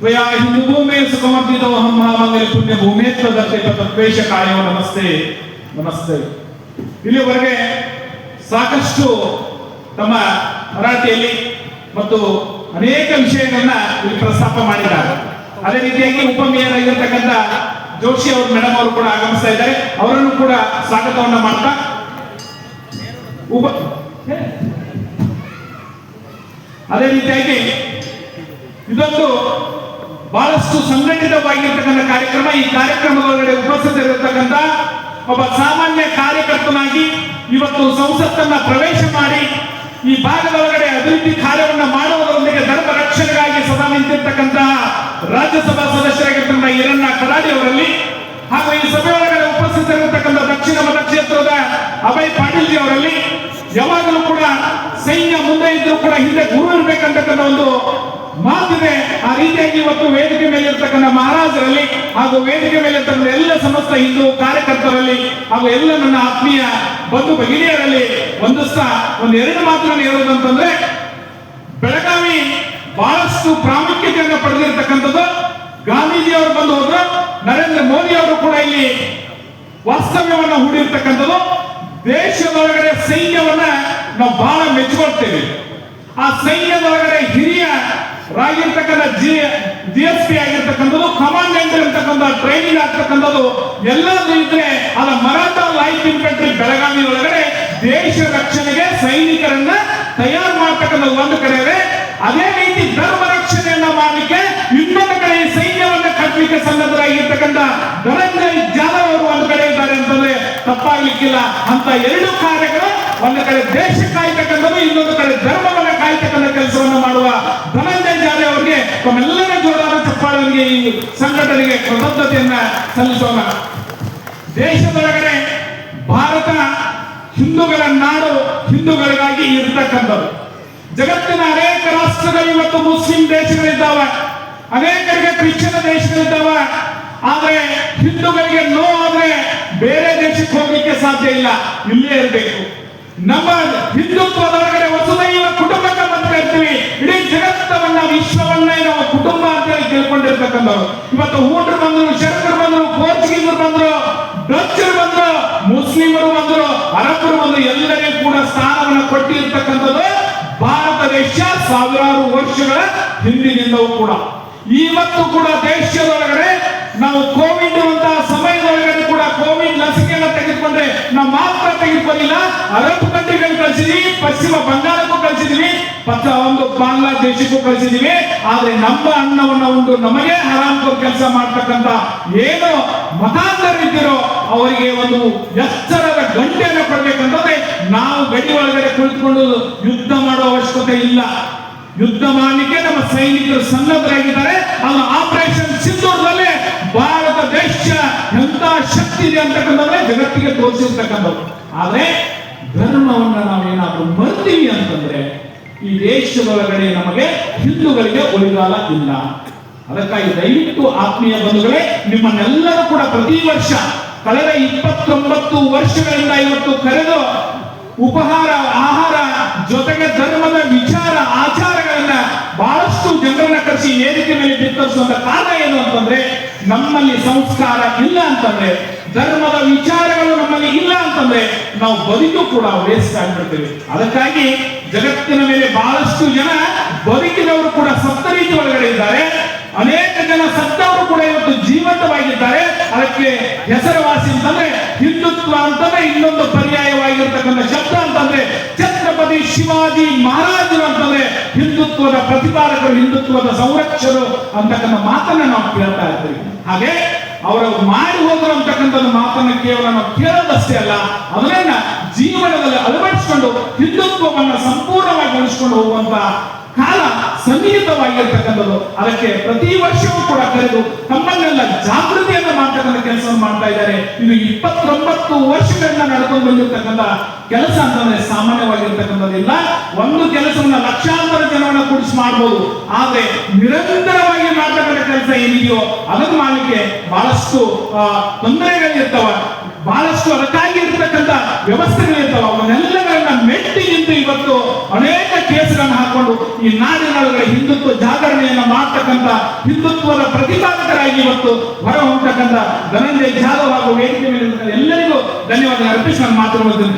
त्वया हिंदू भूमे सुखमर्दितो हम महामंगल पुण्य भूमे तदर्थे ತತ್ವೇಶ ಕಾಯೋ ನಮಸ್ತೆ ನಮಸ್ತೆ. ಇಲ್ಲಿವರೆಗೆ ಸಾಕಷ್ಟು ತಮ್ಮ ಮರಾಠಿಯಲ್ಲಿ ಮತ್ತು ಅನೇಕ ವಿಷಯಗಳನ್ನ ಇಲ್ಲಿ ಪ್ರಸ್ತಾಪ ಮಾಡಿದ್ದಾರೆ. ಅದೇ ರೀತಿಯಾಗಿ ಉಪಮೇಯರ್ ಆಗಿರ್ತಕ್ಕಂಥ ಜೋಶಿ ಅವರು ಮೇಡಮ್ ಅವರು ಕೂಡ ಆಗಮಿಸ್ತಾ ಇದ್ದಾರೆ. ಅವರನ್ನು ಕೂಡ ಸ್ವಾಗತವನ್ನ ಮಾಡ್ತಾ ಅದೇ ರೀತಿಯಾಗಿ ಇದೊಂದು ಬಹಳಷ್ಟು ಸಂಘಟಿತವಾಗಿರ್ತಕ್ಕಂಥ ಕಾರ್ಯಕ್ರಮ. ಈ ಕಾರ್ಯಕ್ರಮದೊಳಗಡೆ ಉಪಸ್ಥಿತರಿರತಕ್ಕಂಥ ಒಬ್ಬ ಸಾಮಾನ್ಯ ಕಾರ್ಯಕರ್ತನಾಗಿ ಇವತ್ತು ಸಂಸತ್ತನ್ನ ಪ್ರವೇಶ ಮಾಡಿ ಈ ಭಾಗದೊಳಗಡೆ ಅಭಿವೃದ್ಧಿ ಕಾರ್ಯವನ್ನು ಮಾಡುವುದರೊಂದಿಗೆ ಧರ್ಮ ರಕ್ಷಣೆಗಾಗಿ ಸದಾ ನಿಂತಿರ್ತಕ್ಕಂತಹ ರಾಜ್ಯಸಭಾ ಸದಸ್ಯರಾಗಿರ್ತಕ್ಕಂಥ ಈರಣ್ಣ ಕಡಾಡಿ ಅವರಲ್ಲಿ ಹಾಗೂ ಈ ಸಭೆಯೊಳಗಡೆ ಉಪಸ್ಥಿತರಿರತಕ್ಕಂಥ ದಕ್ಷಿಣ ಮತಕ್ಷೇತ್ರದ ಅಭಯ್ ಪಾಟೀಲ್ ಜಿ ಅವರಲ್ಲಿ ಯಾವಾಗಲೂ ಕೂಡ ಸೈನ್ಯ ಮುಂದೆ ಇದ್ರೂ ಕೂಡ ಹಿಂದೆ ಗುರು ಇರಬೇಕಂತಕ್ಕಂಥ ಒಂದು ಮಾತಿದೆ. ಆ ರೀತಿಯಾಗಿ ಇವತ್ತು ವೇದಿಕೆ ಮೇಲೆ ಇರ್ತಕ್ಕಂಥ ಮಹಾರಾಜರಲ್ಲಿ ಹಾಗೂ ವೇದಿಕೆ ಮೇಲೆ ಇರ್ತಕ್ಕಂಥ ಎಲ್ಲ ಸಮಸ್ತ ಹಿಂದೂ ಕಾರ್ಯಕರ್ತರಲ್ಲಿ ಹಾಗೂ ಎಲ್ಲ ನನ್ನ ಆತ್ಮೀಯ ಬಂಧು ಭಗಿನಿಯರಲ್ಲಿ ಒಂದಷ್ಟು ಒಂದೆರಡು ಮಾತುಗಳನ್ನು ಹೇಳೋದಂತಂದ್ರೆ, ಬೆಳಗಾವಿ ಬಹಳಷ್ಟು ಪ್ರಾಮುಖ್ಯತೆಯನ್ನು ಪಡೆದಿರತಕ್ಕಂಥದ್ದು. ಗಾಂಧೀಜಿ ಅವರು ಬಂದು ಹೋದ್ರು, ನರೇಂದ್ರ ಮೋದಿ ಅವರು ಕೂಡ ಇಲ್ಲಿ ವಾಸ್ತವ್ಯವನ್ನು ಹೂಡಿರ್ತಕ್ಕಂಥದ್ದು. ದೇಶದೊಳಗಡೆ ಸೈನ್ಯವನ್ನ ನಾವು ಬಹಳ ಮೆಚ್ಚಿಕೊಳ್ತೇವೆ. ಆ ಸೈನ್ಯದೊಳಗಡೆ ಹಿರಿಯರಾಗಿರ್ತಕ್ಕಂಥ GSP ಆಗಿರ್ತಕ್ಕಂಥದ್ದು, ಕಮಾಂಡೆಂಟ್ ಇರ್ತಕ್ಕಂಥ ಟ್ರೈನಿಂಗ್ ಆಗ್ತಕ್ಕಂಥದ್ದು ಎಲ್ಲದೂ ಇದ್ರೆ ಅದ ಮರಾಠ ಲೈಟ್ ಇನ್ಫೆಂಟ್ರಿ ಬೆಳಗಾವಿ ಒಳಗಡೆ ದೇಶ ರಕ್ಷಣೆಗೆ ಸೈನಿಕರನ್ನ ತಯಾರು ಮಾಡ್ತಕ್ಕಂಥ ಒಂದು ಕಡೆ ಇದೆ. ಅದೇ ರೀತಿ ಧರ್ಮ ರಕ್ಷಣೆಯನ್ನ ಮಾಡಲಿಕ್ಕೆ ಇನ್ನೊಂದು ಕಡೆ ಸೈನ್ಯವನ್ನ ಕಟ್ಟಲಿಕ್ಕೆ ಸನ್ನದ್ಧರಾಗಿರ್ತಕ್ಕಂಥ ಧನಂಜಯ್ ಜಾಧವ್ ಅವರು ಒಂದು ಕಡೆ ಇದ್ದಾರೆ ಅಂತಂದ್ರೆ ತಪ್ಪಾಗ್ಲಿಕ್ಕಿಲ್ಲ. ಅಂತ ಎರಡು ಕಾರ್ಯಗಳು, ಒಂದು ಕಡೆ ದೇಶ ಕಾಯ್ತಕ್ಕಂಥದ್ದು, ಇನ್ನೊಂದು ಕಡೆ ಧರ್ಮವನ್ನ ಕಾಯ್ತಕ್ಕಂಥ ಕೆಲಸವನ್ನು ಮಾಡುವ ಧನಂಜಯ್ ಜಾಧವ್ ಅವರಿಗೆ ತಮ್ಮೆಲ್ಲರ ಜೋರಾದ ಚಪ್ಪಾಳೆಗೆ ಈ ಸಂಘಟನೆಗೆ ಕೃತಜ್ಞತೆಯನ್ನ ಸಲ್ಲಿಸೋಣ. ದೇಶದೊಳಗಡೆ ಭಾರತ ಹಿಂದೂಗಳ ನಾಡು, ಹಿಂದೂಗಳಿಗಾಗಿ ಇರ್ತಕ್ಕಂಥದ್ದು. ಜಗತ್ತಿನ ಅನೇಕ ರಾಷ್ಟ್ರಗಳು ಇವತ್ತು ಮುಸ್ಲಿಂ ದೇಶಗಳಿದ್ದಾವೆ, ಅನೇಕರಿಗೆ ಕ್ರಿಶ್ಚಿಯನ್ ದೇಶಗಳಿದ್ದಾವೆ. ಆದ್ರೆ ಹಿಂದೂಗಳಿಗೆ ನೋವಾದ್ರೆ ಬೇರೆ ದೇಶಕ್ಕೆ ಹೋಗ್ಲಿಕ್ಕೆ ಸಾಧ್ಯ ಇಲ್ಲ, ಇಲ್ಲೇ ಇರಬೇಕು. ನಮ್ಮ ಹಿಂದುತ್ವದೊಳಗಡೆ ವಸುದೈವ ಕುಟುಂಬಕ ಅಂತ ಇರ್ತೀವಿ. ಇಡೀ ಜಗತ್ತವನ್ನ ವಿಶ್ವವನ್ನೇ ನಾವು ಕುಟುಂಬ ಅಂತ ಹೇಳಿ ತಿಳ್ಕೊಂಡಿರ್ತಕ್ಕಂಥವ್ರು. ಇವತ್ತು ಊಟರು ಬಂದ್ರು, ಶರಣರು ಬಂದ್ರು, ಪೋರ್ಚುಗೀಸರು ಬಂದ್ರು, ಡಚ್ಚರು ಬಂದ್ರು, ಮುಸ್ಲಿಮರು ಬಂದ್ರು, ಅರಬ್ಬರು ಬಂದ್ರು, ಎಲ್ಲರಿಗೂ ಕೂಡ ಸ್ಥಾನವನ್ನು ಕೊಟ್ಟಿರ್ತಕ್ಕಂಥದ್ದು ಭಾರತ ದೇಶ ಸಾವಿರಾರು ವರ್ಷಗಳ ಹಿಂದಿನಿಂದವೂ ಕೂಡ. ಇವತ್ತು ಕೂಡ ದೇಶದೊಳಗಡೆ ನಾವು ಕೋವಿಡ್ ಇರುವಂತಹ ಸಮಯದೊಳಗಡೆ ಕೂಡ ಕೋವಿಡ್ ಲಸಿಕೆಯನ್ನು ತೆಗೆದುಕೊಂಡ್ರೆ ನಾವು ಮಾತ್ರ ತೆಗೆದುಕೊಂಡಿಲ್ಲ, ಅರಬ್ ಕಂಟ್ರಿಗಳು ಕಳಿಸಿದೀವಿ, ಪಶ್ಚಿಮ ಬಂಗಾಳಕ್ಕೂ ಕಳಿಸಿದೀವಿ, ಒಂದು ಬಾಂಗ್ಲಾದೇಶಕ್ಕೂ ಕಳಿಸಿದೀವಿ. ಆದ್ರೆ ನಮ್ಮ ಅನ್ನವನ್ನು ಉಂಟು ನಮಗೆ ಹರಾಮ್ಕೋರ್ ಕೆಲಸ ಮಾಡ್ತಕ್ಕಂಥ ಏನು ಮತಾಂಧರಿದ್ದೀರೋ ಅವರಿಗೆ ಒಂದು ಎಚ್ಚರದ ಗಂಟೆಯನ್ನು ಕೊಡ್ಬೇಕಂತಂದ್ರೆ ನಾವು ಗಡಿ ಒಳಗಡೆ ಕುಳಿತುಕೊಂಡು ಯುದ್ಧ ಮಾಡುವ ಅವಶ್ಯಕತೆ ಇಲ್ಲ. ಯುದ್ಧ ಮಾಡಲಿಕ್ಕೆ ನಮ್ಮ ಸೈನಿಕರು ಸನ್ನದ್ಧರಾಗಿದ್ದಾರೆ. ಅದು ಆಪರೇಷನ್ ಸಿಂಧೂರದಲ್ಲಿ ಭಾರತ ದೇಶ ಎಂತ ಶಕ್ತಿ ಇದೆ ಅಂತಕ್ಕಂಥದ್ರೆ ಜಗತ್ತಿಗೆ ತೋರಿಸಿರ್ತಕ್ಕಂಥದ್ದು. ಆದ್ರೆ ಧರ್ಮವನ್ನ ನಾವೇನಾದ್ರೂ ಮರ್ತೀವಿ ಅಂತಂದ್ರೆ ಈ ದೇಶದೊಳಗಡೆ ನಮಗೆ ಹಿಂದೂಗಳಿಗೆ ಉಳಿಗಾಲ ಇಲ್ಲ. ಅದಕ್ಕಾಗಿ ದಯವಿಟ್ಟು ಆತ್ಮೀಯ ಬಂಧುಗಳೇ, ನಿಮ್ಮನ್ನೆಲ್ಲರೂ ಕೂಡ ಪ್ರತಿ ವರ್ಷ ಕಳೆದ 29 ವರ್ಷಗಳಿಂದ ಇವತ್ತು ಕರೆದು ಉಪಹಾರ, ಆಹಾರ ಜೊತೆಗೆ ಧರ್ಮದ ವಿಚಾರ ಆಚಾರಗಳನ್ನ ಬಹಳಷ್ಟು ಜನರನ್ನ ಕರೆಸಿ ವೇದಿಕೆ ಮೇಲೆ ಬಿತ್ತರಿಸುವಂತ ಕಾರಣ ಏನು ಅಂತಂದ್ರೆ, ನಮ್ಮಲ್ಲಿ ಸಂಸ್ಕಾರ ಇಲ್ಲ ಅಂತಂದ್ರೆ, ಧರ್ಮದ ವಿಚಾರಗಳು ನಮ್ಮಲ್ಲಿ ಇಲ್ಲ ಅಂತಂದ್ರೆ ನಾವು ಬದುಕು ಕೂಡ ವೇಸ್ಟ್ ಆಗ್ಬಿಡ್ತೇವೆ. ಅದಕ್ಕಾಗಿ ಜಗತ್ತಿನ ಮೇಲೆ ಬಹಳಷ್ಟು ಜನ ಬದುಕಿದವರು ಕೂಡ ಸತ್ತ ರೀತಿ ಒಳಗಡೆ ಇದ್ದಾರೆ, ಅನೇಕ ಜನ ಸತ್ತವರು ಕೂಡ ಇವತ್ತು ಜೀವಂತವಾಗಿದ್ದಾರೆ. ಅದಕ್ಕೆ ಹೆಸರುವಾಸಿ ಅಂತಂದ್ರೆ ಹಿಂದುತ್ವ ಅಂತಂದ್ರೆ ಇನ್ನೊಂದು ಪರ್ಯಾಯವಾಗಿರ್ತಕ್ಕಂಥ ಶಬ್ದ ಅಂತಂದ್ರೆ ಛತ್ರಪತಿ ಶಿವಾಜಿ ಮಹಾರಾಜರು ಅಂತಂದ್ರೆ ಹಿಂದುತ್ವದ ಪ್ರತಿಪಾದಕರು, ಹಿಂದುತ್ವದ ಸಂರಕ್ಷಕರು ಅಂತಕ್ಕಂಥ ಮಾತನ್ನ ನಾವು ಕೇಳ್ತಾ ಇರ್ತೀವಿ. ಹಾಗೆ ಅವರು ಮಾಡಿ ಹೋದ್ರು ಅಂತಕ್ಕಂಥ ಮಾತನ್ನ ಕೇವಲ ನಾವು ಕೇಳೋದಷ್ಟೇ ಅಲ್ಲ, ಅದನ್ನ ಜೀವನದಲ್ಲಿ ಅಳವಡಿಸಿಕೊಂಡು ಹಿಂದುತ್ವವನ್ನ ಸಂಪೂರ್ಣವಾಗಿ ಉಳಿಸಿಕೊಂಡು ಹೋಗುವಂತ ಕಾಲ ಸನ್ನಿಹಿತವಾಗಿರ್ತಕ್ಕಂಥದ್ದು. ಅದಕ್ಕೆ ಪ್ರತಿ ವರ್ಷವೂ ಕೂಡ ಕರೆದು ತಮ್ಮನ್ನೆಲ್ಲ ಜಾಗೃತಿಯನ್ನು ಮಾಡ್ತಕ್ಕಂಥ ಕೆಲಸವನ್ನು ಮಾಡ್ತಾ ಇದ್ದಾರೆ. ಇದು 29 ವರ್ಷಗಳಿಂದ ನಡೆದುಕೊಂಡು ಬಂದಿರತಕ್ಕಂಥ ಕೆಲಸ ಅಂತಂದ್ರೆ ಸಾಮಾನ್ಯವಾಗಿರ್ತಕ್ಕಂಥದ್ದಿಲ್ಲ. ಒಂದು ಕೆಲಸವನ್ನ ಲಕ್ಷಾಂತರ ಜನವನ್ನ ಕೂಡಿಸಿ ಮಾಡಬಹುದು, ಆದ್ರೆ ನಿರಂತರವಾಗಿ ಮಾಡ್ತಕ್ಕಂಥ ಕೆಲಸ ಏನಿದೆಯೋ ಅದನ್ನು ಮಾಡಲಿಕ್ಕೆ ಬಹಳಷ್ಟು ತೊಂದರೆಗಳಿರ್ತಾವ. ಬಹಳಷ್ಟು ಅದಕ್ಕಾಗಿ ಇರ್ತಕ್ಕಂಥ ವ್ಯವಸ್ಥೆಗಳಿರ್ತಾವ, ಅವನ್ನೆಲ್ಲಗಳನ್ನ ಮೆಟ್ಟಿ ನಿಂತು ಇವತ್ತು ಅನೇಕ ಕೇಸ್ಗಳನ್ನು ಹಾಕೊಂಡು ಈ ನಾಡಿನೊಳಗಡೆ ಹಿಂದುತ್ವ ಜಾಗರಣೆಯನ್ನ ಮಾಡ್ತಕ್ಕಂಥ ಹಿಂದುತ್ವದ ಪ್ರತಿಪಾದಕರಾಗಿ ಇವತ್ತು ಹೊರ ಹೊಮ್ಮತಕ್ಕಂಥ ಧನಂಜಯ ಜಾಧವ್ ಹಾಗೂ ವೇದಿಕೆ ಮೇಲೆ ಎಲ್ಲರಿಗೂ ಧನ್ಯವಾದ ಅರ್ಪಿಸಿ ನಾನು ಮಾತನಾಡುತ್ತೇನೆ.